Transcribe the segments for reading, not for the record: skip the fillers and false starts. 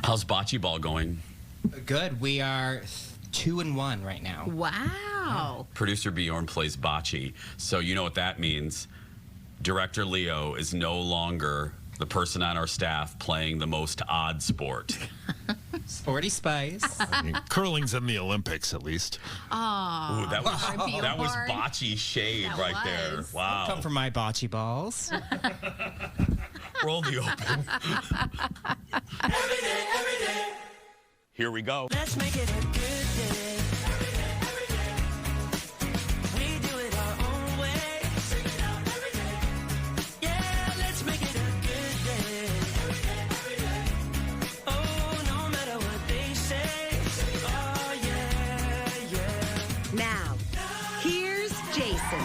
How's bocce ball going? Good. We are 2-1 right now. Wow. Producer Bjorn plays bocce, so you know what that means. Director Leo is no longer the person on our staff playing the most odd sport. Sporty Spice. I mean, curling's in the Olympics, at least. Oh, Ooh, that was bocce shade right there. Wow. Come from my bocce balls. Roll the open. Every day. Here we go. Let's make it a good day. Every day. We do it our own way. Sing it out every day. Yeah, let's make it a good day. Every day. Oh, no matter what they say. Oh, yeah. now, here's Jason.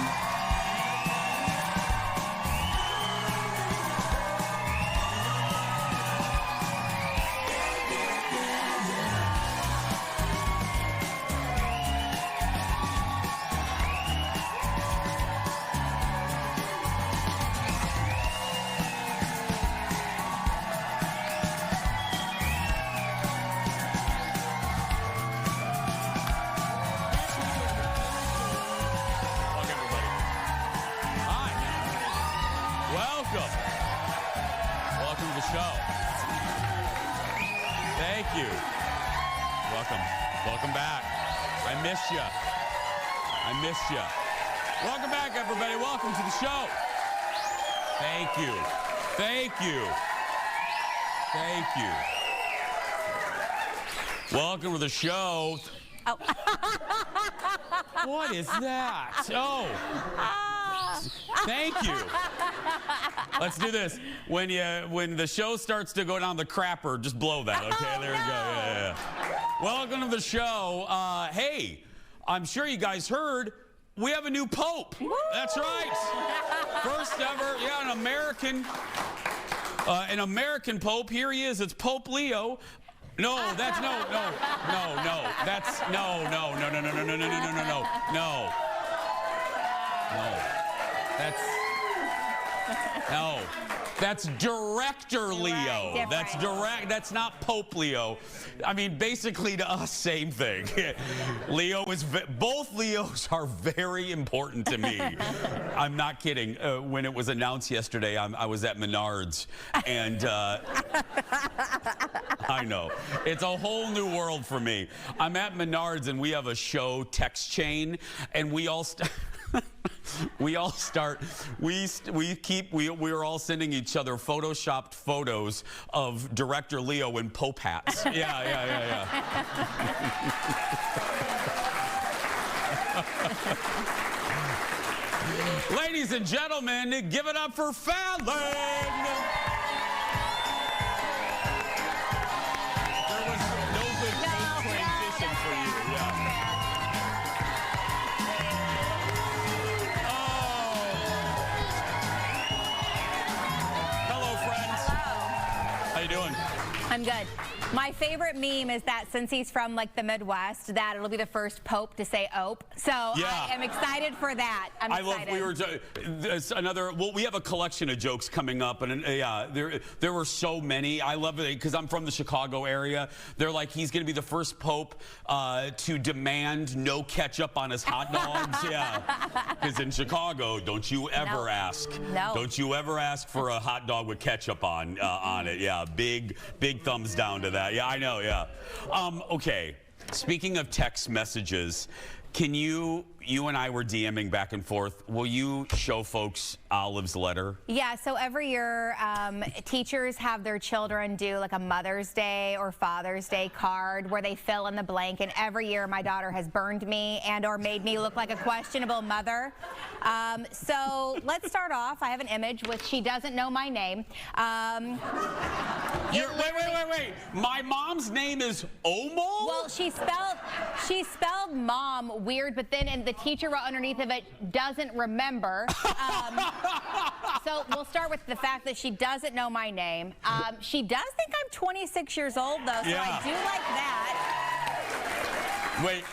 Welcome to the show. Thank you. Welcome back. I missed you. Welcome back, everybody. Welcome to the show. Thank you. Welcome to the show. Oh. What is that? Oh. Thank you. Let's do this. When the show starts to go down the crapper, just blow that, okay? Oh, there we go. Yeah. Welcome to the show. Hey, I'm sure you guys heard we have a new pope. Woo! That's right. First ever, an American pope. Here he is. It's Pope Leo. No. That's no. That's Director Leo. Right, That's not Pope Leo. I mean, basically to us, same thing. Both Leos are very important to me. I'm not kidding. When it was announced yesterday, I was at Menards, and I know. It's a whole new world for me. I'm at Menards, and we have a show text chain, and we all we're all sending each other photoshopped photos of Director Leo in Pope hats. Yeah. Ladies and gentlemen, give it up for Fallon. There was no good transition for you. How you doing? I'm good. My favorite meme is that since he's from like the Midwest, that it'll be the first pope to say "ope." So I am excited for that. I'm excited. We have a collection of jokes coming up, and there were so many. I love it because I'm from the Chicago area. They're like, he's going to be the first pope to demand no ketchup on his hot dogs. Because in Chicago, don't you ever ask. No. Don't you ever ask for a hot dog with ketchup on it. Yeah, big thumbs down to that. Yeah, I know. Yeah. Okay. Speaking of text messages, can you and I were DMing back and forth. Will you show folks Olive's letter? Yeah, so every year teachers have their children do like a Mother's Day or Father's Day card where they fill in the blank, and every year my daughter has burned me and or made me look like a questionable mother. So let's start off. I have an image with "She doesn't know my name." Wait. My mom's name is Omo? Well, she spelled mom weird, but then the teacher wrote underneath of it, "doesn't remember." So we'll start with the fact that she doesn't know my name. She does think I'm 26 years old, though, so I do like that. Wait,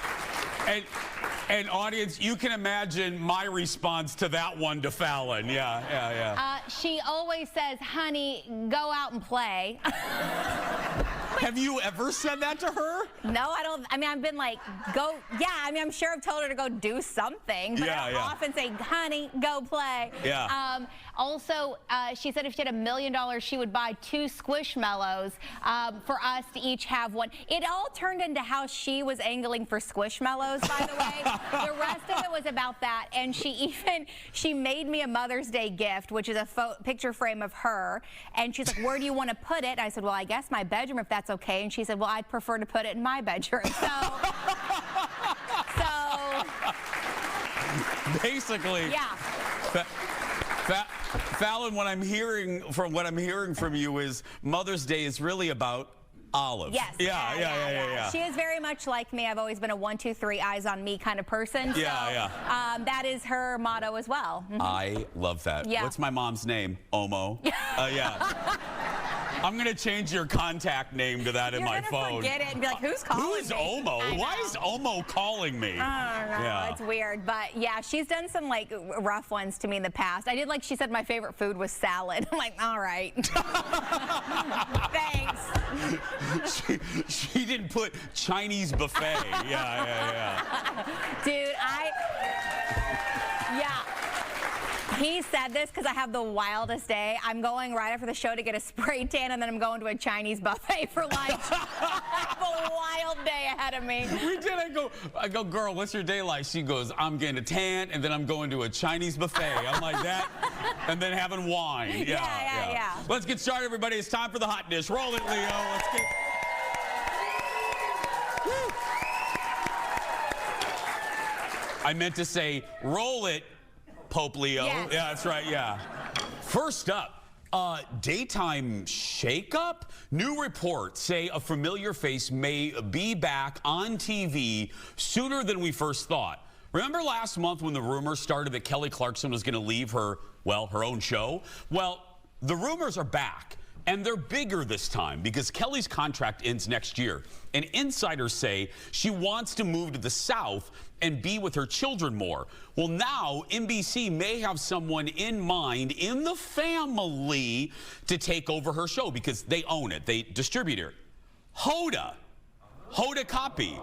and audience, you can imagine my response to that one to Fallon. Yeah. She always says, "Honey, go out and play." Have you ever said that to her? No, I don't. I mean, I've been like, go. Yeah, I mean, I'm sure I've told her to go do something, but I don't often say, honey, go play. Yeah. Also, she said if she had $1 million, she would buy 2 Squishmallows for us to each have one. It all turned into how she was angling for Squishmallows, by the way. The rest of it was about that, and she made me a Mother's Day gift, which is a picture frame of her, and she's like, where do you want to put it? I said, well, I guess my bedroom, if that's okay. And she said, well, I'd prefer to put it in my bedroom. So basically, yeah. Fallon, what I'm hearing from you is Mother's Day is really about Olive. Yes. Yeah. She is very much like me. I've always been a 1, 2, 3 eyes on me kind of person. Yeah. That is her motto as well. I love that. Yeah. What's my mom's name? Omo. Yeah. I'm gonna change your contact name to that in my phone. You're gonna forget it and be like, who's calling Who's me? Omo? Why is Omo calling me? I don't know. Yeah. It's weird, but yeah, she's done some like rough ones to me in the past. I did like she said my favorite food was salad. I'm like, all right. Thanks. She didn't put Chinese buffet. Yeah. Dude, he said this because I have the wildest day. I'm going right after the show to get a spray tan, and then I'm going to a Chinese buffet for lunch. I have a wild day ahead of me. We did. I go, girl, what's your day like? She goes, I'm getting a tan, and then I'm going to a Chinese buffet. I'm like that, and then having wine. Yeah. Let's get started, everybody. It's time for the hot dish. Roll it, Leo. Let's get. Woo. I meant to say, roll it, Pope Leo. Yes. Yeah, that's right. Yeah. First up, daytime shakeup. New reports say a familiar face may be back on TV sooner than we first thought. Remember last month when the rumors started that Kelly Clarkson was going to leave her own show? Well, the rumors are back. And they're bigger this time because Kelly's contract ends next year. And insiders say she wants to move to the South and be with her children more. Well, now NBC may have someone in mind in the family to take over her show because they own it. They distribute it. Hoda Kobt.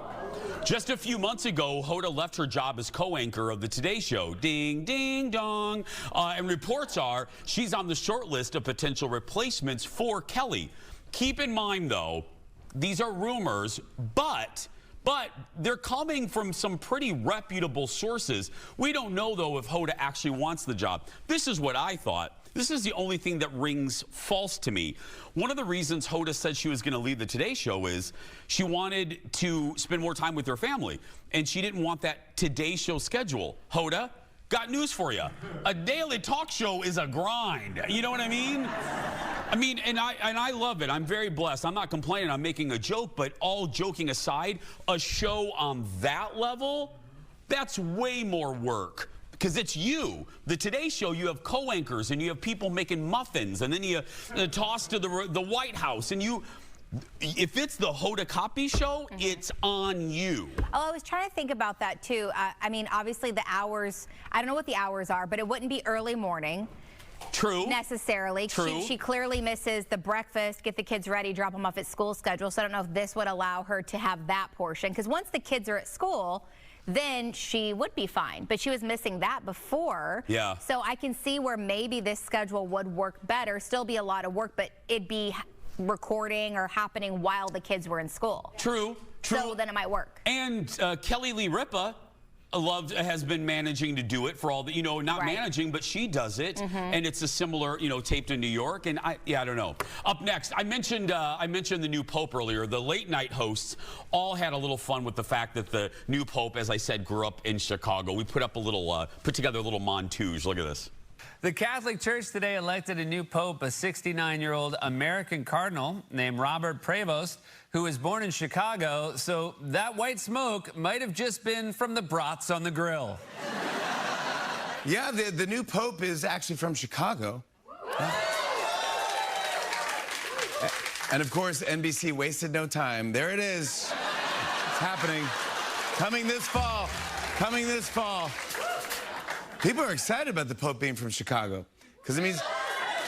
Just a few months ago, Hoda left her job as co-anchor of the Today Show. Ding, ding, dong. And reports are she's on the short list of potential replacements for Kelly. Keep in mind, though, these are rumors, but they're coming from some pretty reputable sources. We don't know, though, if Hoda actually wants the job. This is what I thought. This is the only thing that rings false to me. One of the reasons Hoda said she was going to leave the Today Show is she wanted to spend more time with her family, and she didn't want that Today Show schedule. Hoda, got news for you. A daily talk show is a grind. You know what I mean? And I love it. I'm very blessed. I'm not complaining. I'm making a joke, but all joking aside, a show on that level, that's way more work. Because it's you. The Today Show, you have co-anchors and you have people making muffins, and then you toss to the White House, and if it's the Hoda Kobt show, it's on you. Oh, I was trying to think about that too. I mean, obviously the hours, I don't know what the hours are, but it wouldn't be early morning. True. Necessarily. True. She clearly misses the breakfast, get the kids ready, drop them off at school schedule. So I don't know if this would allow her to have that portion. Because once the kids are at school, then she would be fine. But she was missing that before. Yeah. So I can see where maybe this schedule would work better. Still be a lot of work, but it'd be recording or happening while the kids were in school. True. So then it might work. And Kelly Lee Ripa has been managing to do it for all the, not managing, but she does it. And it's a similar, taped in New York. And I don't know. Up next, I mentioned the new Pope earlier. The late night hosts all had a little fun with the fact that the new Pope, as I said, grew up in Chicago. We put together a little montage. Look at this. The Catholic Church today elected a new pope, a 69-year-old American cardinal named Robert Prevost, who was born in Chicago, so that white smoke might have just been from the brats on the grill. Yeah, the new pope is actually from Chicago. And of course, NBC wasted no time. There it is. It's happening. Coming this fall. Coming this fall. People are excited about the Pope being from Chicago because it means,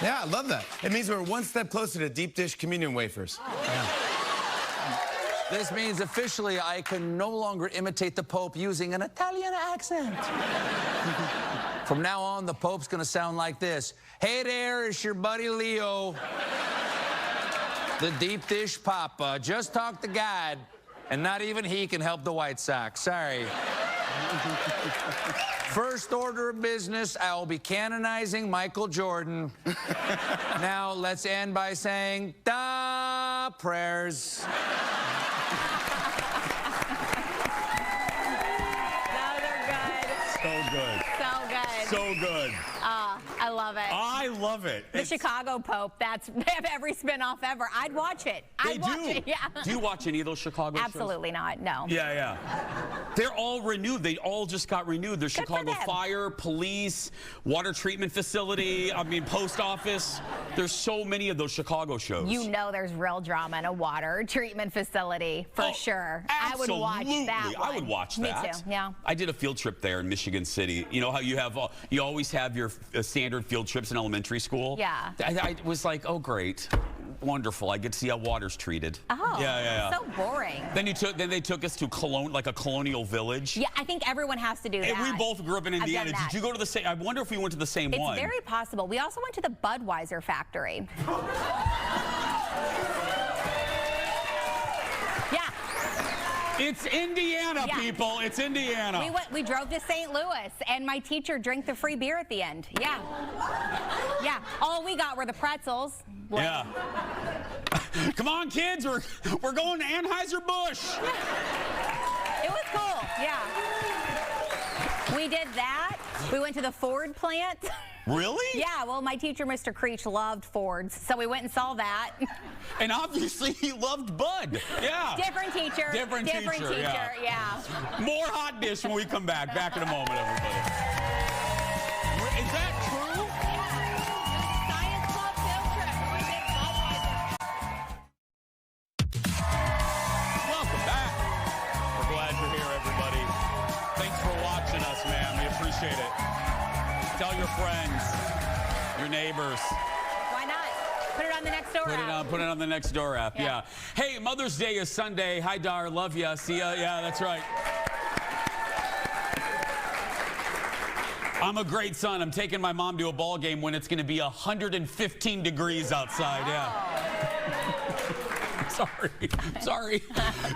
yeah, I love that. It means we're one step closer to deep dish communion wafers. Yeah. This means officially I can no longer imitate the Pope using an Italian accent. From now on, the Pope's gonna sound like this. Hey there, it's your buddy Leo. The deep dish papa. Just talk to God, and not even he can help the White Sox. Sorry. First order of business, I will be canonizing Michael Jordan. Now, let's end by saying, da prayers. Those are good. So good. So good. So good. I love it. I love it. The Chicago Pope, they have every spinoff ever. I'd watch it. They I'd watch do. it, yeah. Do you watch any of those Chicago shows? Absolutely not, no. Yeah, yeah. They're all renewed. They all just got renewed. There's Good for Chicago them. Fire, Police, Water Treatment Facility, Post Office. There's so many of those Chicago shows. You know there's real drama in a water treatment facility, for sure. I would watch that one. I would watch Me that. too, yeah. I did a field trip there in Michigan City. You know how you have, you always have your standard field trips in elementary school? Yeah. I was like, oh, great. Wonderful. I get to see how water's treated. Oh, yeah. so boring. Then they took us to like a colonial village. Yeah, I think everyone has to do that. And we both grew up in I've Indiana. done that. Did you go to the same? I wonder if we went to the same one. It's very possible. We also went to the Budweiser factory. Yeah. It's Indiana, Yeah. people. It's Indiana. We drove to St. Louis, and my teacher drank the free beer at the end. Yeah. Yeah. All we got were the pretzels. Yeah. Come on, kids. We're going to Anheuser-Busch. It was cool. Yeah. We did that. We went to the Ford plant. Really? Yeah, well, my teacher, Mr. Creech, loved Fords, so we went and saw that. And obviously he loved Bud. Yeah. Different teacher. Different teacher, yeah. More Hotdish when we come back. Back in a moment, everybody. Is that true? Science Club field trip. We did Budweiser. Welcome back. We're glad you're here, everybody. Thanks for watching us, man. We appreciate it. Tell your friends, your neighbors. Why not? Put it on the next door app. Put it on the next door app. Yeah. Hey, Mother's Day is Sunday. Hi, Dar. Love ya. See ya. Yeah, that's right. I'm a great son. I'm taking my mom to a ball game when it's going to be 115 degrees outside. Yeah. Sorry.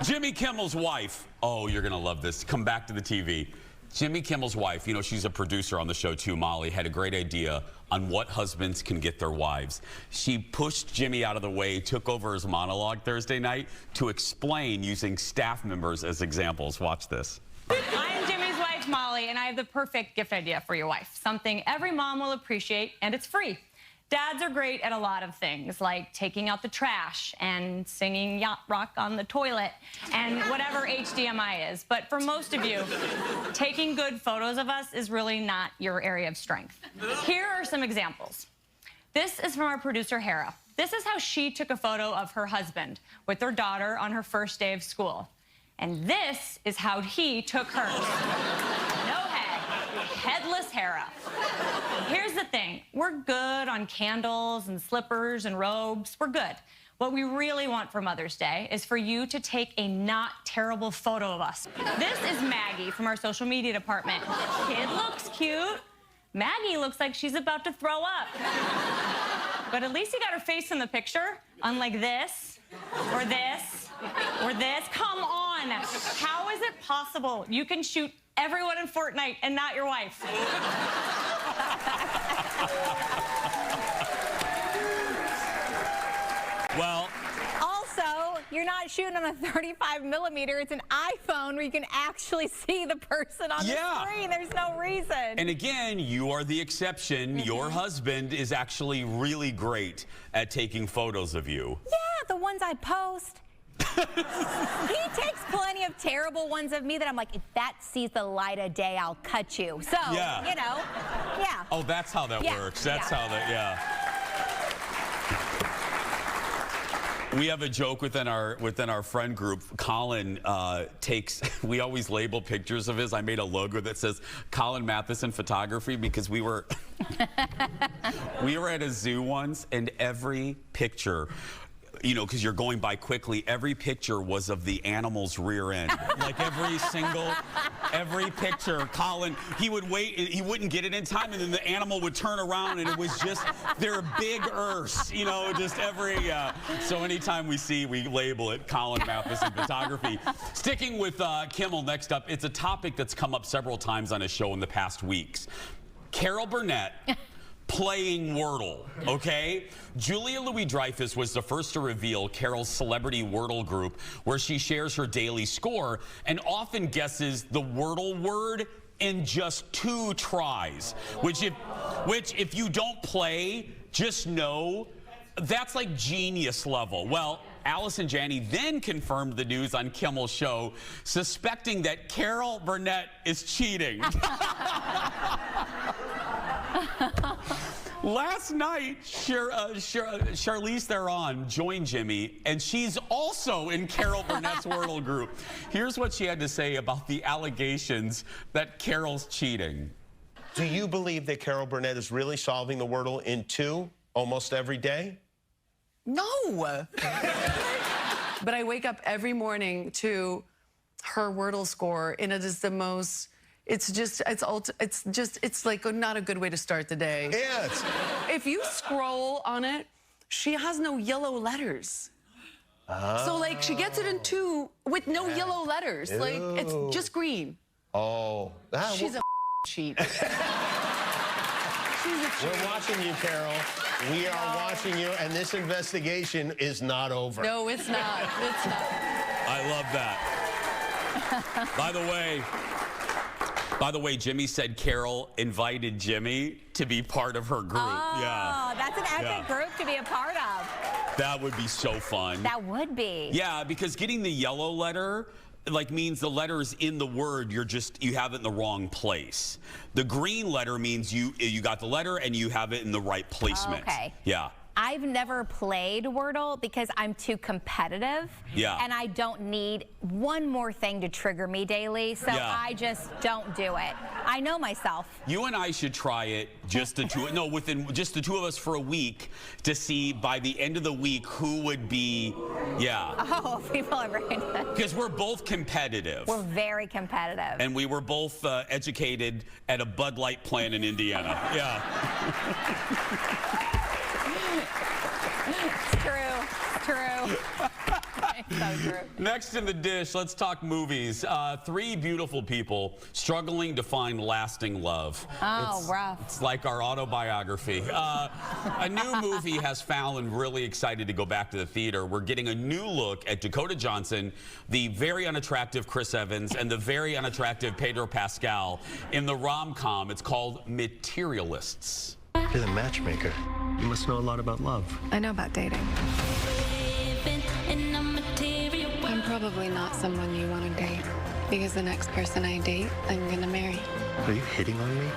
Jimmy Kimmel's wife. Oh, you're going to love this. Come back to the TV. Jimmy Kimmel's wife, you know, she's a producer on the show too, Molly, had a great idea on what husbands can get their wives. She pushed Jimmy out of the way, took over his monologue Thursday night to explain using staff members as examples. Watch this. I'm Jimmy's wife, Molly, and I have the perfect gift idea for your wife. Something every mom will appreciate, and it's free. Dads are great at a lot of things, like taking out the trash and singing yacht rock on the toilet and whatever HDMI is. But for most of you, taking good photos of us is really not your area of strength. Here are some examples. This is from our producer, Hera. This is how she took a photo of her husband with their daughter on her first day of school. And this is how he took hers. No head, headless Hera. Here's the thing, we're good on candles and slippers and robes, we're good. What we really want for Mother's Day is for you to take a not terrible photo of us. This is Maggie from our social media department. Kid looks cute. Maggie looks like she's about to throw up. But at least you got her face in the picture, unlike this, or this, or this. Come on, how is it possible you can shoot everyone in Fortnite and not your wife? Well, Also, you're not shooting on a 35 millimeter. It's an iPhone where you can actually see the person on the screen. There's no reason. and again, you are the exception. Your husband is actually really great at taking photos of you. Yeah, the ones I post. He takes plenty of terrible ones of me that I'm like, if that sees the light of day, I'll cut you. So, Yeah. you know, yeah. Oh, that's how that Yeah, works. That's yeah. how that, We have a joke within our friend group. Colin we always label pictures of his. I made a logo that says Colin Matheson Photography because we were at a zoo once, and every picture, you know, because you're going by quickly, every picture was of the animal's rear end. Like every picture, Colin, he would wait, he wouldn't get it in time, and then the animal would turn around, and it was just their big earth, you know, just every, so anytime we label it Colin Matheson Photography. Sticking with Kimmel next up, it's a topic that's come up several times on his show in the past weeks. Carol Burnett playing Wordle, okay? Julia Louis-Dreyfus was the first to reveal Carol's celebrity Wordle group, where she shares her daily score and often guesses the Wordle word in just 2 tries, which if you don't play, just know that's like genius level. Well, Allison Janney then confirmed the news on Kimmel's show, suspecting that Carol Burnett is cheating. Last night, Charlize Theron joined Jimmy, and she's also in Carol Burnett's Wordle group. Here's what she had to say about the allegations that Carol's cheating. Do you believe that Carol Burnett is really solving the Wordle in 2 almost every day? No. But I wake up every morning to her Wordle score, and it is the most. It's like not a good way to start the day. Yeah. If you scroll on it, she has no yellow letters. So like she gets it in 2 with no yellow letters. Ew. Like it's just green. Oh. She's a cheat. She's a cheat. We're watching you, Carol. We are watching you, and this investigation is not over. No, it's not. It's not. I love that. By the way, Jimmy said Carol invited Jimmy to be part of her group. Oh, yeah. That's an epic group to be a part of. That would be so fun. That would be. Yeah, because getting the yellow letter means the letter's in the word, you have it in the wrong place. The green letter means you got the letter and you have it in the right placement. Okay. Yeah. I've never played Wordle because I'm too competitive. Yeah. And I don't need one more thing to trigger me daily, so I just don't do it. I know myself. You and I should try it, just the two. No, within just the 2 of us for a week to see by the end of the week who would be. Yeah. Oh, people are very. Because we're both competitive. We're very competitive. And we were both educated at a Bud Light plant in Indiana. Yeah. It's true. It's true. It's so true. Next in the dish, let's talk movies. 3 beautiful people struggling to find lasting love. Oh, rough. It's like our autobiography. A new movie has Fallon really excited to go back to the theater. We're getting a new look at Dakota Johnson, the very unattractive Chris Evans, and the very unattractive Pedro Pascal in the rom-com. It's called Materialists. You're the matchmaker. You must know a lot about love. I know about dating. I'm probably not someone you want to date, because the next person I date, I'm gonna marry. Are you hitting on me?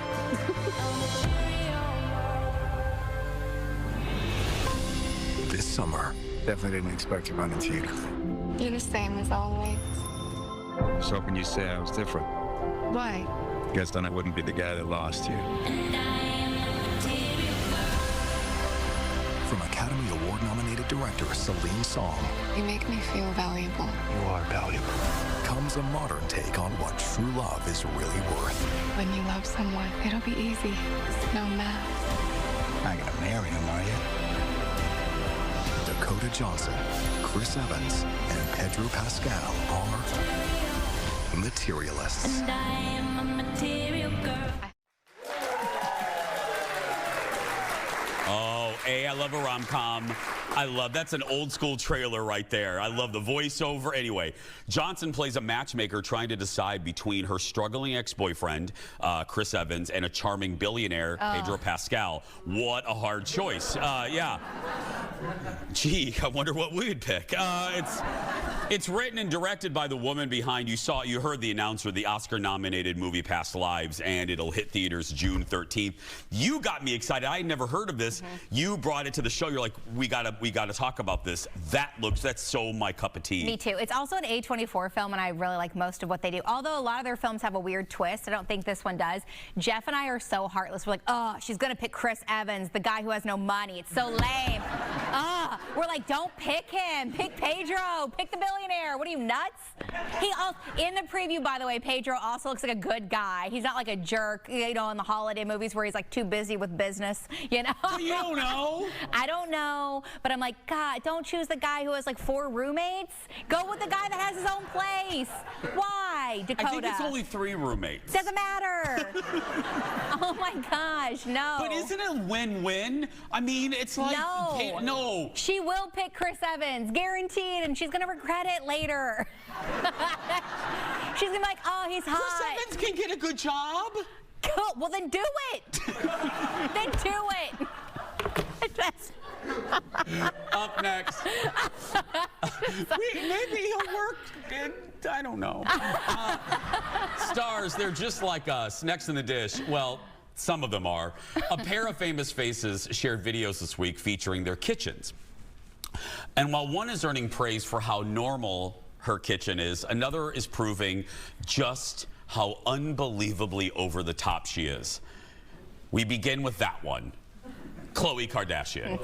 This summer, definitely didn't expect to run into you. You're the same as always. I was hoping you'd say I was different. Why? Guess then I wouldn't be the guy that lost you. From Academy Award-nominated director Celine Song. You make me feel valuable. You are valuable. Comes a modern take on what true love is really worth. When you love someone, it'll be easy. No math. Not gonna marry him, are you? Dakota Johnson, Chris Evans, and Pedro Pascal are Materialists. And I am a material girl. Oh, I love a rom-com. That's an old school trailer right there. I love the voiceover. Anyway, Johnson plays a matchmaker trying to decide between her struggling ex-boyfriend, Chris Evans, and a charming billionaire, Pedro Pascal. What a hard choice. Yeah. Gee, I wonder what we would pick. It's written and directed by the woman behind, you heard the announcer, the Oscar-nominated movie Past Lives, and it'll hit theaters June 13th. You got me excited. I had never heard of this. You brought it to the show. You're like, we gotta talk about this. That's so my cup of tea. Me too. It's also an A24 film, and I really like most of what they do. Although a lot of their films have a weird twist, I don't think this one does. Jeff and I are so heartless. We're like, oh, she's gonna pick Chris Evans, the guy who has no money. It's so lame. We're like, don't pick him. Pick Pedro. Pick the billionaire. What are you, nuts? He also, in the preview, by the way, Pedro also looks like a good guy. He's not like a jerk, you know, in the holiday movies where he's like too busy with business, you know? You don't know. I don't know, but I'm like, God, don't choose the guy who has like 4 roommates. Go with the guy that has his own place. Why, Dakota? I think it's only 3 roommates. Doesn't matter. Oh my gosh, no. But isn't it win-win? I mean, it's like no. She will pick Chris Evans, guaranteed, and she's gonna regret it later. She's gonna be like, oh, he's hot. Chris Evans can get a good job. Cool. Well, then do it. Then do it. Up next. Maybe he'll work. I don't know. Stars, they're just like us. Next in the dish. Well, some of them are. A pair of famous faces shared videos this week featuring their kitchens. And while one is earning praise for how normal her kitchen is, another is proving just how unbelievably over the top she is. We begin with that one. Khloe Kardashian.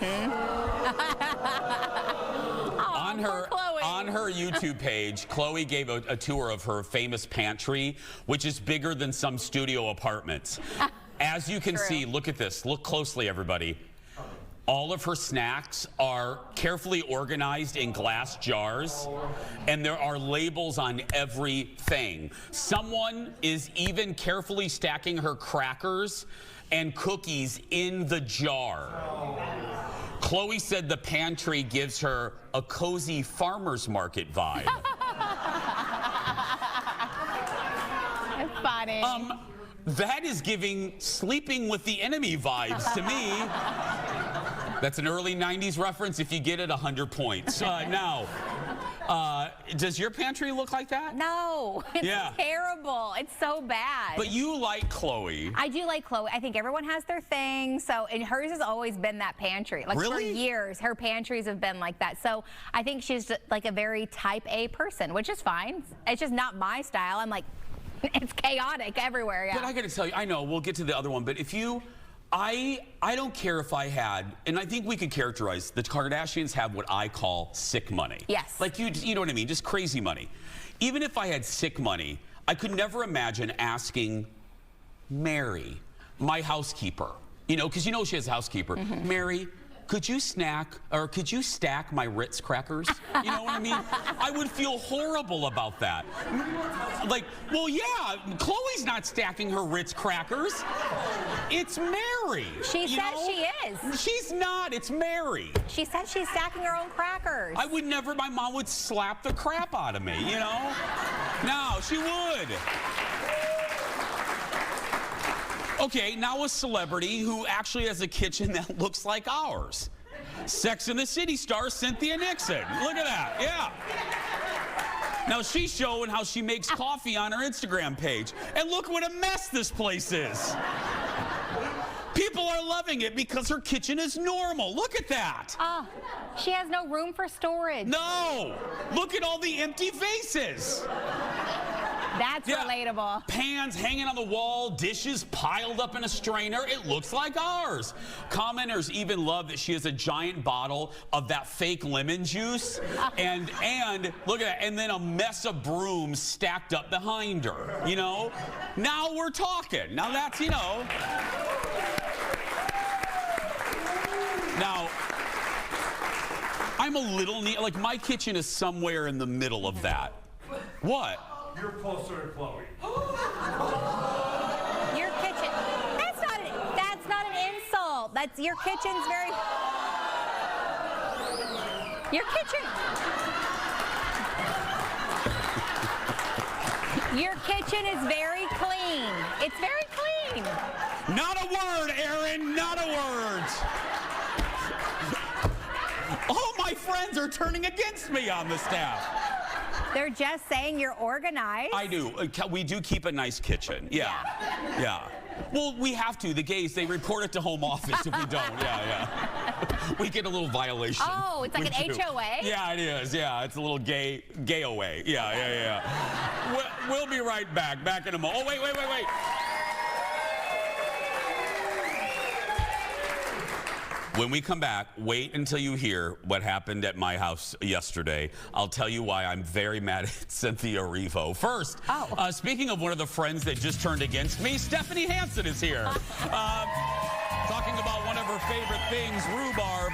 On her YouTube page, Khloe gave a tour of her famous pantry, which is bigger than some studio apartments. As you can see, look at this. Look closely, everybody. All of her snacks are carefully organized in glass jars, and there are labels on everything. Someone is even carefully stacking her crackers and cookies in the jar. Khloe said the pantry gives her a cozy farmer's market vibe. It's funny. That is giving Sleeping with the Enemy vibes to me. That's an early 90s reference. If you get it, 100 points. Now, does your pantry look like that? No, it's terrible. It's so bad. But you like Khloe. I do like Khloe. I think everyone has their thing. So, and hers has always been that pantry. Like for years, her pantries have been like that. So I think she's like a very type A person, which is fine. It's just not my style. I'm like, it's chaotic everywhere. Yeah. But I got to tell you, I know we'll get to the other one, but if you, I don't care if I had, and I think we could characterize the Kardashians have what I call sick money. Yes. Like you know what I mean? Just crazy money. Even if I had sick money, I could never imagine asking Mary, my housekeeper, you know, because you know she has a housekeeper. Mary, could you stack my Ritz crackers? You know what I mean? I would feel horrible about that. Like, well, yeah, Khloe's not stacking her Ritz crackers. It's Mary. She says she is. She's not. It's Mary. She says she's stacking her own crackers. I would never. My mom would slap the crap out of me, you know? No, she would. Okay, now a celebrity who actually has a kitchen that looks like ours. Sex and the City star Cynthia Nixon. Look at that, yeah. Now she's showing how she makes coffee on her Instagram page. And look what a mess this place is. People are loving it because her kitchen is normal. Look at that. She has no room for storage. No, look at all the empty vases. That's relatable. Pans hanging on the wall, dishes piled up in a strainer. It looks like ours. Commenters even love that she has a giant bottle of that fake lemon juice. And look at that. And then a mess of brooms stacked up behind her. You know? Now we're talking. Now that's, you know. Now, I'm a little neat. Like, my kitchen is somewhere in the middle of that. What? You're closer to Khloe. Your kitchen. That's not an insult. That's your kitchen's very. Your kitchen. Your kitchen is very clean. It's very clean. Not a word, Aaron. Not a word. All my friends are turning against me on the staff. They're just saying you're organized. I do. We do keep a nice kitchen. Yeah. Well, we have to. The gays, they report it to home office if we don't. Yeah. We get a little violation. Oh, it's like an HOA? Yeah, it is. Yeah, it's a little gay away. Yeah. We'll be right back. Back in a moment. Oh, wait. When we come back, wait until you hear what happened at my house yesterday. I'll tell you why I'm very mad at Cynthia Erivo. First, speaking of one of the friends that just turned against me, Stephanie Hansen is here. Talking about one of her favorite things, rhubarb.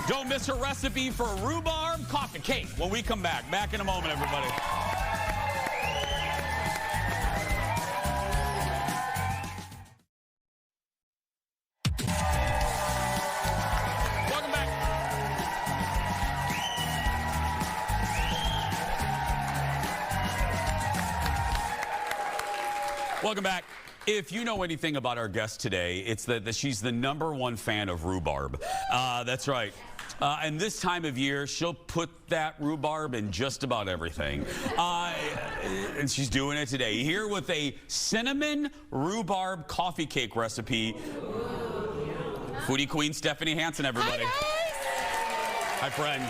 Don't miss her recipe for rhubarb coffee cake when we come back. Back in a moment, everybody. Welcome back. Welcome back. If you know anything about our guest today, it's that she's the #1 fan of rhubarb. That's right. And this time of year, she'll put that rhubarb in just about everything. And she's doing it today. Here with a cinnamon rhubarb coffee cake recipe. Foodie queen Stephanie Hansen, everybody. Hi, friend.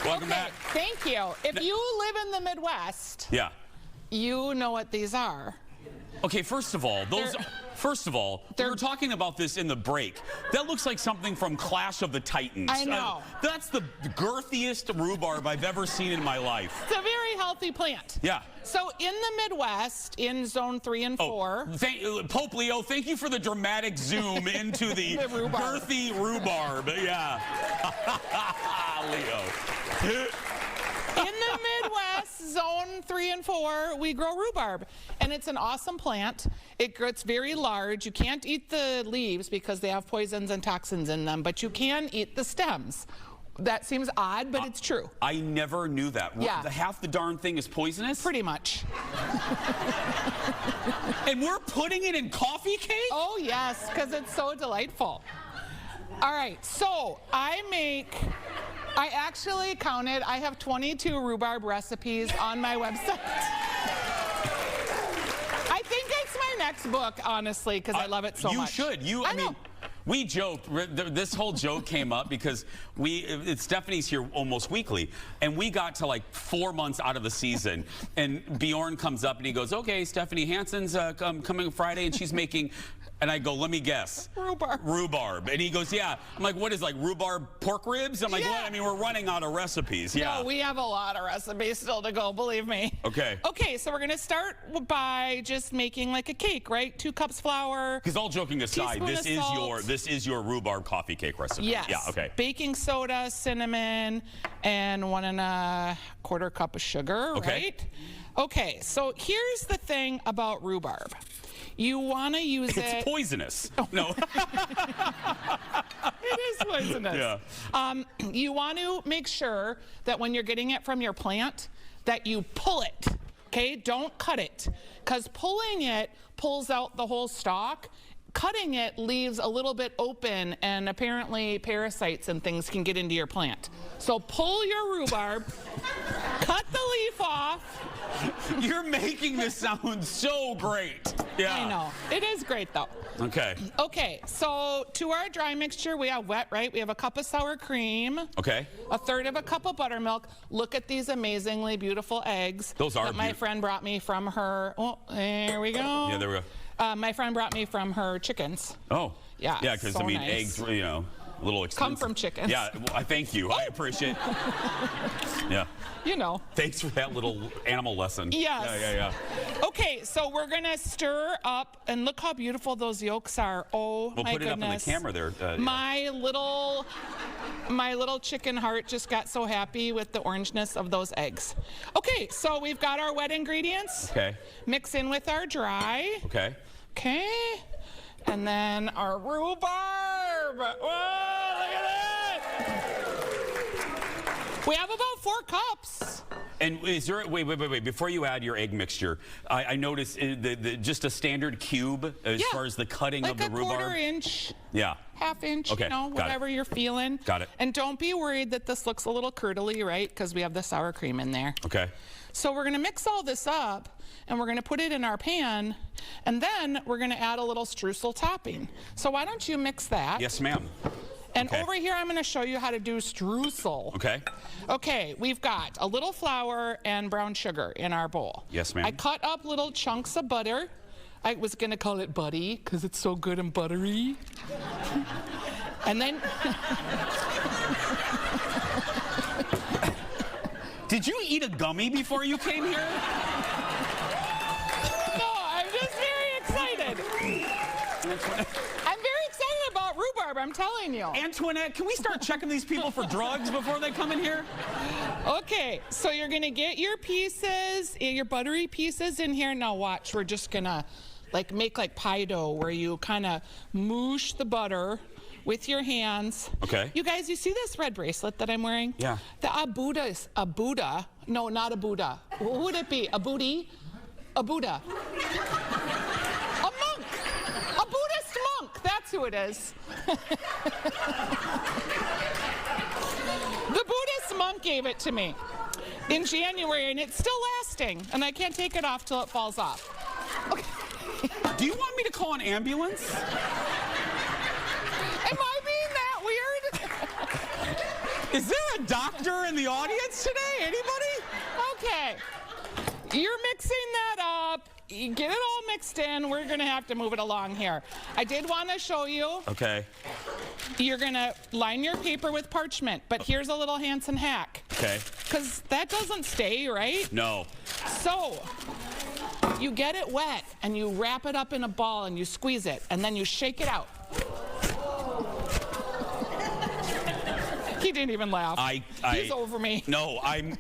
Welcome back. Thank you. If you live in the Midwest, Yeah. you know what these are. Okay, first of all, we were talking about this in the break. That looks like something from Clash of the Titans. I know. That's the girthiest rhubarb I've ever seen in my life. It's a very healthy plant. Yeah. So in the Midwest, in zone 3 and 4. Pope Leo, thank you for the dramatic zoom into the girthy rhubarb. Yeah. Leo. In the Midwest, zone 3 and 4, we grow rhubarb. And it's an awesome plant. It gets very large. You can't eat the leaves because they have poisons and toxins in them, but you can eat the stems. That seems odd, but it's true. I never knew that. Yeah. Half the darn thing is poisonous? Pretty much. And we're putting it in coffee cake? Oh, yes, because it's so delightful. All right, so I actually counted, I have 22 rhubarb recipes on my website. I think it's my next book, honestly, because I love it so much. You should. I mean, we joked. This whole joke came up because Stephanie's here almost weekly, and we got to like 4 months out of the season, and Bjorn comes up and he goes, "Okay, Stephanie Hansen's coming Friday, and she's making." And I go, let me guess. Rhubarb. Rhubarb. And he goes, yeah. I'm like, what is like rhubarb pork ribs? I'm like, what? I mean, we're running out of recipes. Yeah. No, we have a lot of recipes still to go, believe me. Okay. Okay, so we're going to start by just making like a cake, right? 2 cups flour. Because all joking aside, this is your rhubarb coffee cake recipe. Yes. Yeah, okay. Baking soda, cinnamon, and 1 1/4 cup of sugar, right? Okay, so here's the thing about rhubarb. You want to use it. It's poisonous. Oh. No. It is poisonous. Yeah. You want to make sure that when you're getting it from your plant, that you pull it. Okay, don't cut it, because pulling it pulls out the whole stalk. Cutting it leaves a little bit open, and apparently parasites and things can get into your plant. So pull your rhubarb, cut the leaf off. You're making this sound so great. Yeah. I know. It is great, though. Okay. Okay, so to our dry mixture, we have wet, right? We have a cup of sour cream. Okay. 1/3 cup of buttermilk. Look at these amazingly beautiful eggs. Those are that my friend brought me from her. Oh, there we go. Yeah, there we go. My friend brought me from her chickens. Oh. Yeah. Yeah, because so I mean, nice. eggs, you know, a little expensive. Come from chickens. Yeah, well, I thank you. I appreciate. Yeah. You know. Thanks for that little animal lesson. Yes. Yeah. Okay, so we're gonna stir up, and look how beautiful those yolks are. Oh, we'll my put it goodness. up on the camera there. My little chicken heart just got so happy with the orangeness of those eggs. Okay, so we've got our wet ingredients. Okay. Mix in with our dry. Okay. Okay. And then our rhubarb. Whoa, look at that. We have about 4 cups. And is there, wait, before you add your egg mixture, I noticed just a standard cube as far as the cutting of the rhubarb? Like a 1/4 inch. Yeah. 1/2 inch, Okay, you know, got whatever you're feeling. Got it. And don't be worried that this looks a little curdly, right? Because we have the sour cream in there. Okay. So we're gonna mix all this up, and we're gonna put it in our pan, and then we're gonna add a little streusel topping. So why don't you mix that? Yes, ma'am. And over here, I'm gonna show you how to do streusel. Okay. Okay, we've got a little flour and brown sugar in our bowl. Yes, ma'am. I cut up little chunks of butter. I was gonna call it Buddy, because it's so good and buttery. And then... Did you eat a gummy before you came here? No, I'm just very excited. I'm very excited about rhubarb, I'm telling you. Antoinette, can we start checking these people for drugs before they come in here? Okay, so you're gonna get your pieces, your buttery pieces in here. Now watch, we're just gonna make like pie dough where you kind of moosh the butter with your hands. Okay. You guys, you see this red bracelet that I'm wearing? Yeah. The Buddha is a Buddha. No, not a Buddha. Who would it be? A booty? A Buddha. A monk. A Buddhist monk. That's who it is. The Buddhist monk gave it to me in January, and it's still lasting, and I can't take it off till it falls off. Okay. Do you want me to call an ambulance? Am I being that weird? Is there a doctor in the audience today? Anybody? Okay. You're mixing that up. You get it all mixed in. We're going to have to move it along here. I did want to show you. Okay. You're going to line your paper with parchment, but here's a little Hansen hack. Okay. Because that doesn't stay, right? No. So, you get it wet, and you wrap it up in a ball, and you squeeze it, and then you shake it out. He didn't even laugh. He's over me. No, I'm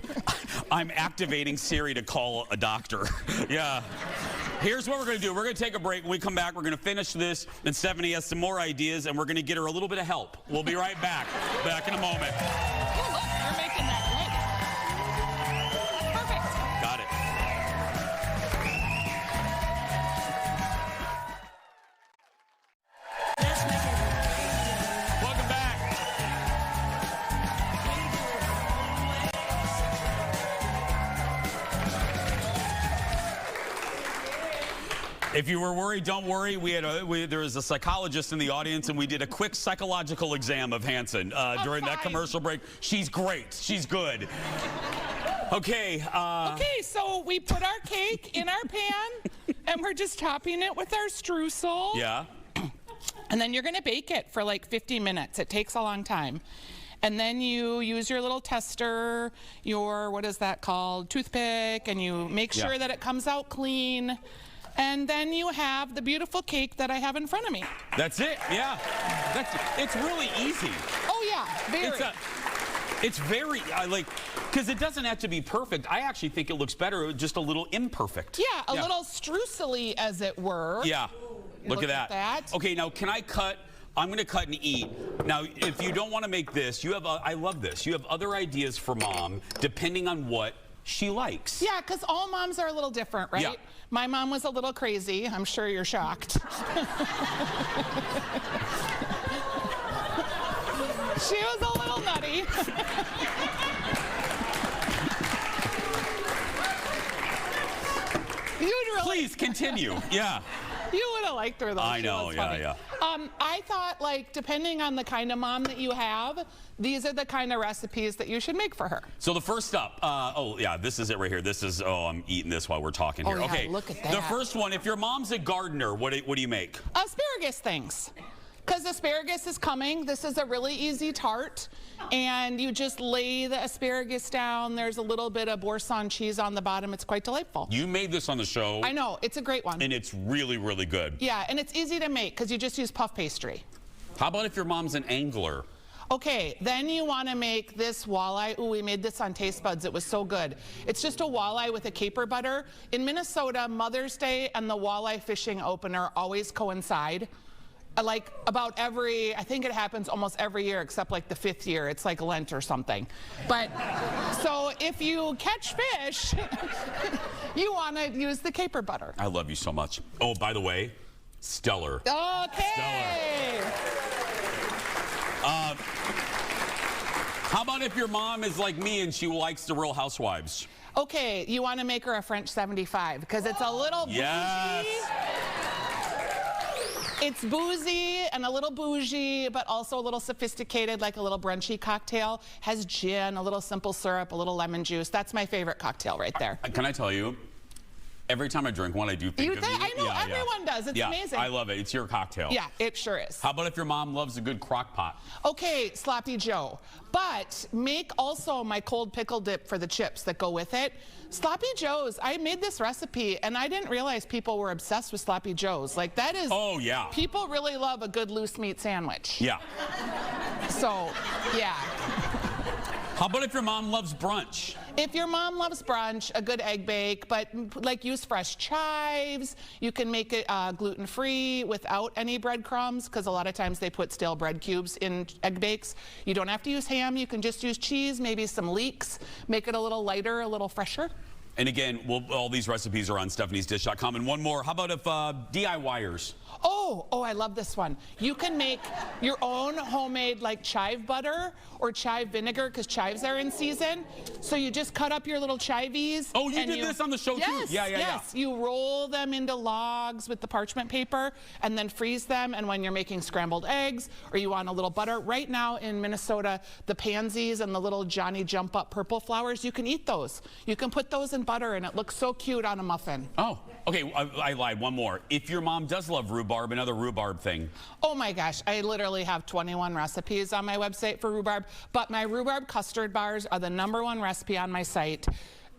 activating Siri to call a doctor. Yeah. Here's what we're going to do. We're going to take a break. When we come back, we're going to finish this, and Stephanie has some more ideas, and we're going to get her a little bit of help. We'll be right back. Back in a moment. Oh, look, you're making that right. Perfect. Got it. Welcome back. If you were worried, don't worry. There was a psychologist in the audience, and we did a quick psychological exam of Hansen during that commercial break. She's great. She's good. Okay. Okay, so we put our cake in our pan, and we're just topping it with our streusel. Yeah. And then you're going to bake it for like 50 minutes. It takes a long time. And then you use your little tester, your, what is that called, toothpick, and you make sure that it comes out clean. And then you have the beautiful cake that I have in front of me. That's it. Yeah. It's really easy. Oh, yeah. Very. It's very, because it doesn't have to be perfect. I actually think it looks better just a little imperfect. Yeah, a little streusely, as it were. Yeah. Look at that. Okay, now can I cut? I'm going to cut and eat. Now, if you don't want to make this, you have, I love this. You have other ideas for Mom, depending on what she likes. Yeah, because all moms are a little different, right? Yeah. My mom was a little crazy. I'm sure you're shocked. She was a little nutty. Please continue. Yeah. You would have liked her, though. I know, yeah. I thought, depending on the kind of mom that you have, these are the kind of recipes that you should make for her. So the first up, this is it right here. This is, I'm eating this while we're talking here. Yeah, okay, look at that. The first one, if your mom's a gardener, what do you make? Asparagus things. Because asparagus is coming. This is a really easy tart. And you just lay the asparagus down. There's a little bit of Boursin cheese on the bottom. It's quite delightful. You made this on the show. I know. It's a great one. And it's really, really good. Yeah, and it's easy to make because you just use puff pastry. How about if your mom's an angler? Okay, then you want to make this walleye. Ooh, we made this on Taste Buds. It was so good. It's just a walleye with a caper butter. In Minnesota, Mother's Day and the walleye fishing opener always coincide. I think it happens almost every year except like the 5th year. It's like Lent or something. But, so if you catch fish, you want to use the caper butter. I love you so much. Oh, by the way, stellar. Okay. Stellar. How about if your mom is like me and she likes the Real Housewives? Okay, you want to make her a French 75 because it's a little bougie. Yes. It's boozy and a little bougie, but also a little sophisticated, like a little brunchy cocktail. Has gin, a little simple syrup, a little lemon juice. That's my favorite cocktail right there. Can I tell you, Every time I drink one, I do think of you. I know, everyone does. It's amazing. I love it. It's your cocktail. Yeah, it sure is. How about if your mom loves a good crock pot? Okay, Sloppy Joe. But make also my cold pickle dip for the chips that go with it. Sloppy Joes, I made this recipe and I didn't realize people were obsessed with Sloppy Joes. Like that is, oh yeah. People really love a good loose meat sandwich. Yeah. So, yeah. How about if your mom loves brunch? If your mom loves brunch, a good egg bake, but like use fresh chives. You can make it gluten-free without any breadcrumbs because a lot of times they put stale bread cubes in egg bakes. You don't have to use ham. You can just use cheese, maybe some leeks. Make it a little lighter, a little fresher. And again, all these recipes are on stephaniesdish.com. And one more, how about if DIYers? Oh, I love this one. You can make your own homemade like chive butter or chive vinegar because chives are in season. So you just cut up your little chivies. Oh, you did this on the show too? Yes. You roll them into logs with the parchment paper and then freeze them. And when you're making scrambled eggs or you want a little butter, right now in Minnesota, the pansies and the little Johnny Jump Up purple flowers, you can eat those. You can put those in butter and it looks so cute on a muffin. Oh, okay, I lied, one more. If your mom does love rhubarb, another rhubarb thing. Oh my gosh, I literally have 21 recipes on my website for rhubarb, but my rhubarb custard bars are the #1 recipe on my site.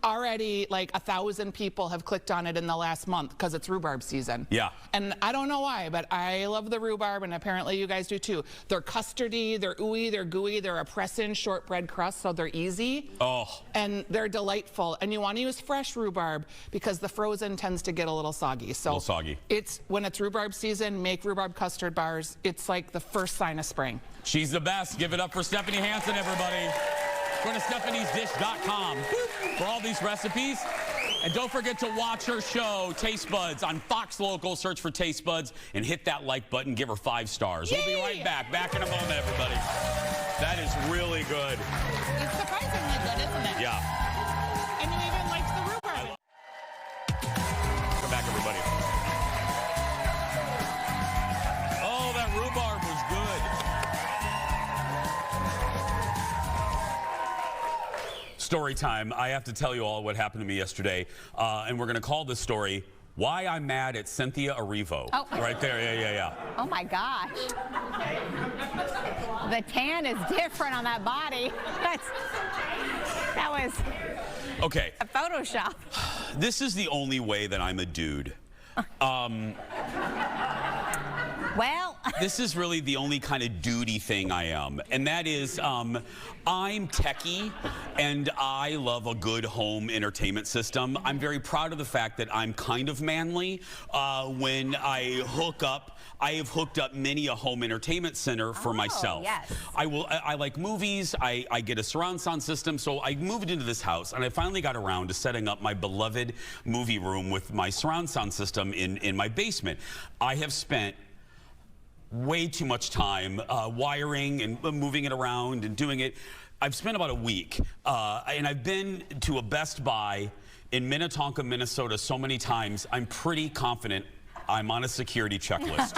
Already like 1,000 people have clicked on it in the last month because it's rhubarb season. Yeah. And I don't know why, but I love the rhubarb and apparently you guys do too. They're custardy, they're ooey, they're gooey, they're a press-in shortbread crust, so they're easy. Oh. And they're delightful. And you want to use fresh rhubarb because the frozen tends to get a little soggy. So a little soggy. When it's rhubarb season, make rhubarb custard bars. It's like the first sign of spring. She's the best. Give it up for Stephanie Hansen, everybody. Go to stephaniesdish.com for all these recipes. And don't forget to watch her show, Taste Buds, on Fox Local. Search for Taste Buds and hit that like button. Give her 5 stars. We'll be right back. Back in a moment, everybody. That is really good. It's surprisingly good, isn't it? Yeah. And you even liked the rhubarb. Come back, everybody. Oh, that rhubarb was good. Story time. I have to tell you all what happened to me yesterday, and we're going to call this story "Why I'm Mad at Cynthia Erivo." Oh. Right there, yeah. Oh my gosh. The tan is different on that body. That was okay. a Photoshop. This is the only way that I'm a dude. Well, this is really the only kind of duty thing I am, and that is I'm techie and I love a good home entertainment system. I'm very proud of the fact that I'm kind of manly. When I hook up, I have hooked up many a home entertainment center for myself. Yes. I like movies. I get a surround sound system, so I moved into this house and I finally got around to setting up my beloved movie room with my surround sound system in my basement. I have spent way too much time wiring and moving it around and doing it. I've spent about a week, and I've been to a Best Buy in Minnetonka, Minnesota so many times, I'm pretty confident I'm on a security checklist.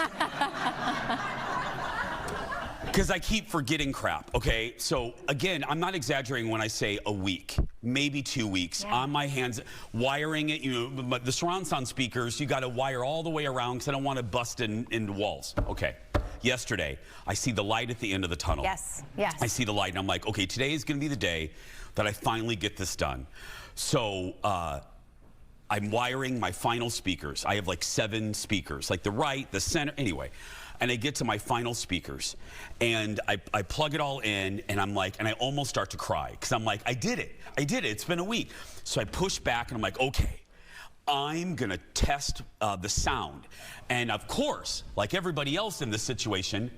Because I keep forgetting crap, okay? So, again, I'm not exaggerating when I say a week, maybe 2 weeks, on my hands, wiring it. You know, the surround sound speakers, you got to wire all the way around because I don't want to bust into walls. Okay. Yesterday, I see the light at the end of the tunnel. Yes. I see the light, and I'm like, okay, today is going to be the day that I finally get this done. So, I'm wiring my final speakers. I have like 7 speakers, like the right, the center, anyway. And I get to my final speakers, and I plug it all in, and I'm like, and I almost start to cry, because I'm like, I did it. It's been a week. So I push back, and I'm like, okay, I'm gonna test the sound. And of course, like everybody else in this situation,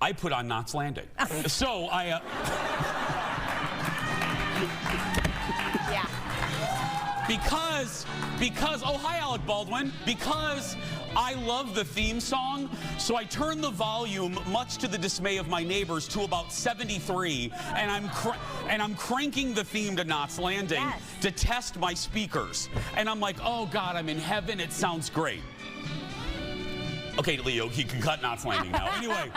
I put on Knots Landing. So I... Yeah. Because, oh, hi, Alec Baldwin. Because I love the theme song, so I turned the volume, much to the dismay of my neighbors, to about 73, and I'm cranking the theme to Knots Landing to test my speakers. And I'm like, oh God, I'm in heaven. It sounds great. Okay, Leo, you can cut Knots Landing now. Anyway.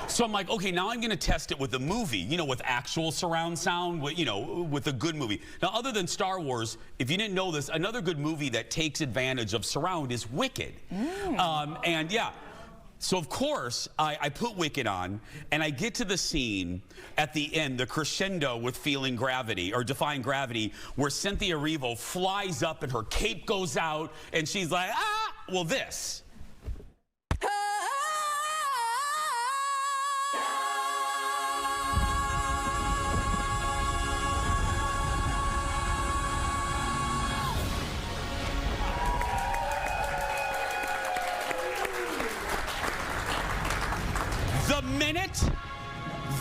So I'm like, okay, now I'm going to test it with a movie, you know, with actual surround sound, with, you know, with a good movie. Now, other than Star Wars, if you didn't know this, another good movie that takes advantage of surround is Wicked. And yeah, so of course, I put Wicked on, and I get to the scene at the end, the crescendo with Feeling Gravity, or Defying Gravity, where Cynthia Erivo flies up and her cape goes out, and she's like, ah, well, this.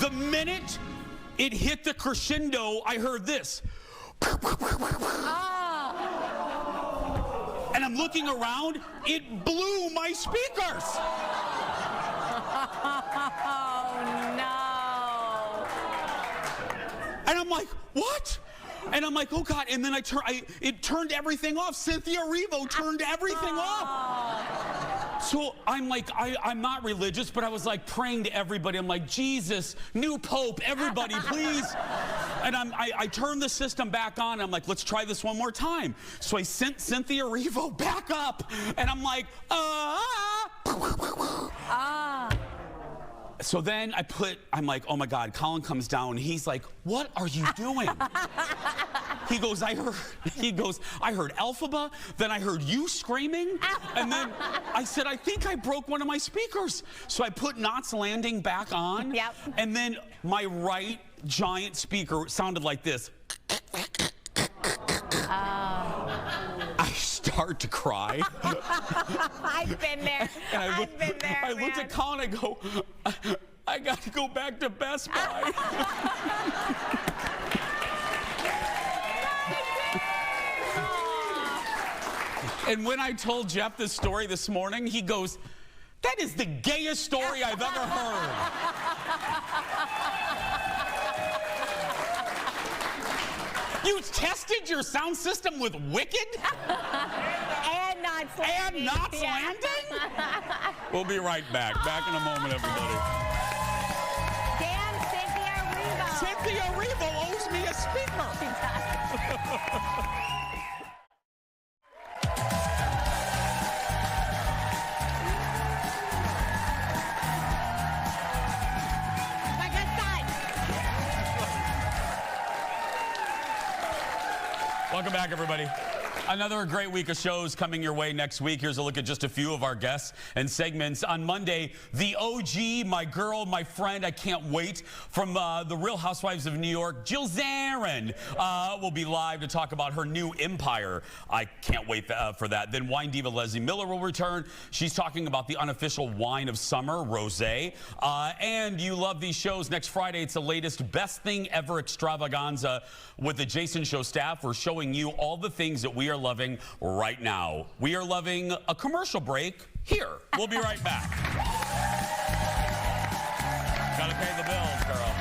The minute it hit the crescendo, I heard this. And I'm looking around, it blew my speakers. Oh, no. And I'm like, what? And I'm like, oh God, and then it turned everything off. Cynthia Erivo turned everything off. So I'm like, I'm not religious, but I was like praying to everybody. I'm like, Jesus, new pope, everybody, please. And I turned the system back on. I'm like, let's try this one more time. So I sent Cynthia Erivo back up, and I'm like, So then I'm like, oh my God, Colin comes down, and he's like, what are you doing? He goes, I heard Elphaba, then I heard you screaming, and then I said, I think I broke one of my speakers. So I put Knots Landing back on, and then my right giant speaker sounded like this. I start to cry. I've been there. And I've been there. I looked at Colin, I go, I got to go back to Best Buy. And when I told Jeff this story this morning, he goes, that is the gayest story I've ever heard. You tested your sound system with Wicked? And Knots Landing. And Knots Landing? We'll be right back. Back in a moment, everybody. Damn Cynthia Erivo. Cynthia Erivo owes me a speaker. Welcome back, everybody. Another great week of shows coming your way next week. Here's a look at just a few of our guests and segments. On Monday, the OG, my girl, my friend, I can't wait, from the Real Housewives of New York, Jill Zarin, will be live to talk about her new empire. I can't wait for that. Then wine diva Leslie Miller will return. She's talking about the unofficial wine of summer, rosé. And you love these shows. Next Friday, it's the latest Best Thing Ever extravaganza with the Jason Show staff. We're showing you all the things that we are loving right now. We are loving a commercial break here. We'll be right back. Gotta pay the bills, girl.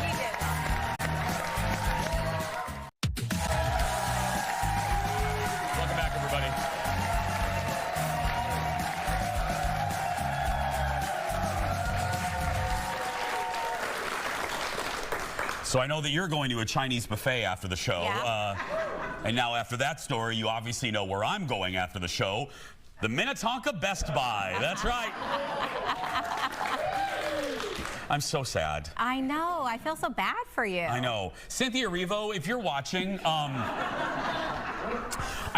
Welcome back, everybody. So I know that you're going to a Chinese buffet after the show. Yeah. And now after that story, you obviously know where I'm going after the show. The Minnetonka Best Buy. That's right. I'm so sad. I know. I feel so bad for you. I know. Cynthia Erivo, if you're watching, I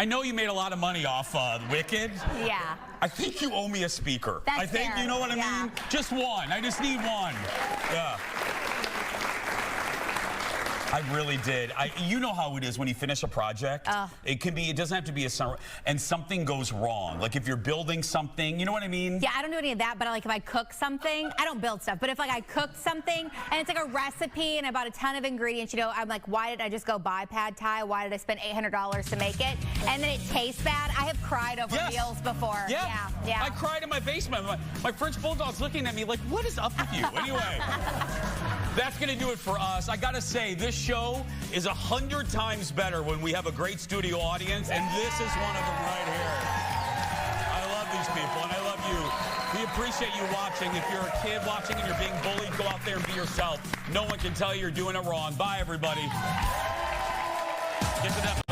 know you made a lot of money off Wicked. Yeah. I think you owe me a speaker. That's I think, fair. you know what I mean? Just one. I just need one. Yeah. I really did. You know how it is when you finish a project. It doesn't have to be a summer, and something goes wrong. Like if you're building something, you know what I mean? Yeah, I don't do any of that, but like if I cook something, I don't build stuff, but if like I cooked something and it's like a recipe and I bought a ton of ingredients, you know, I'm like, why did I just go buy pad thai? Why did I spend $800 to make it? And then it tastes bad. I have cried over meals before. Yeah. I cried in my basement. My French Bulldog's looking at me like, what is up with you? Anyway. That's going to do it for us. I got to say, this show is 100 times better when we have a great studio audience, and this is one of them right here. I love these people, and I love you. We appreciate you watching. If you're a kid watching and you're being bullied, go out there and be yourself. No one can tell you you're doing it wrong. Bye, everybody. Get to that.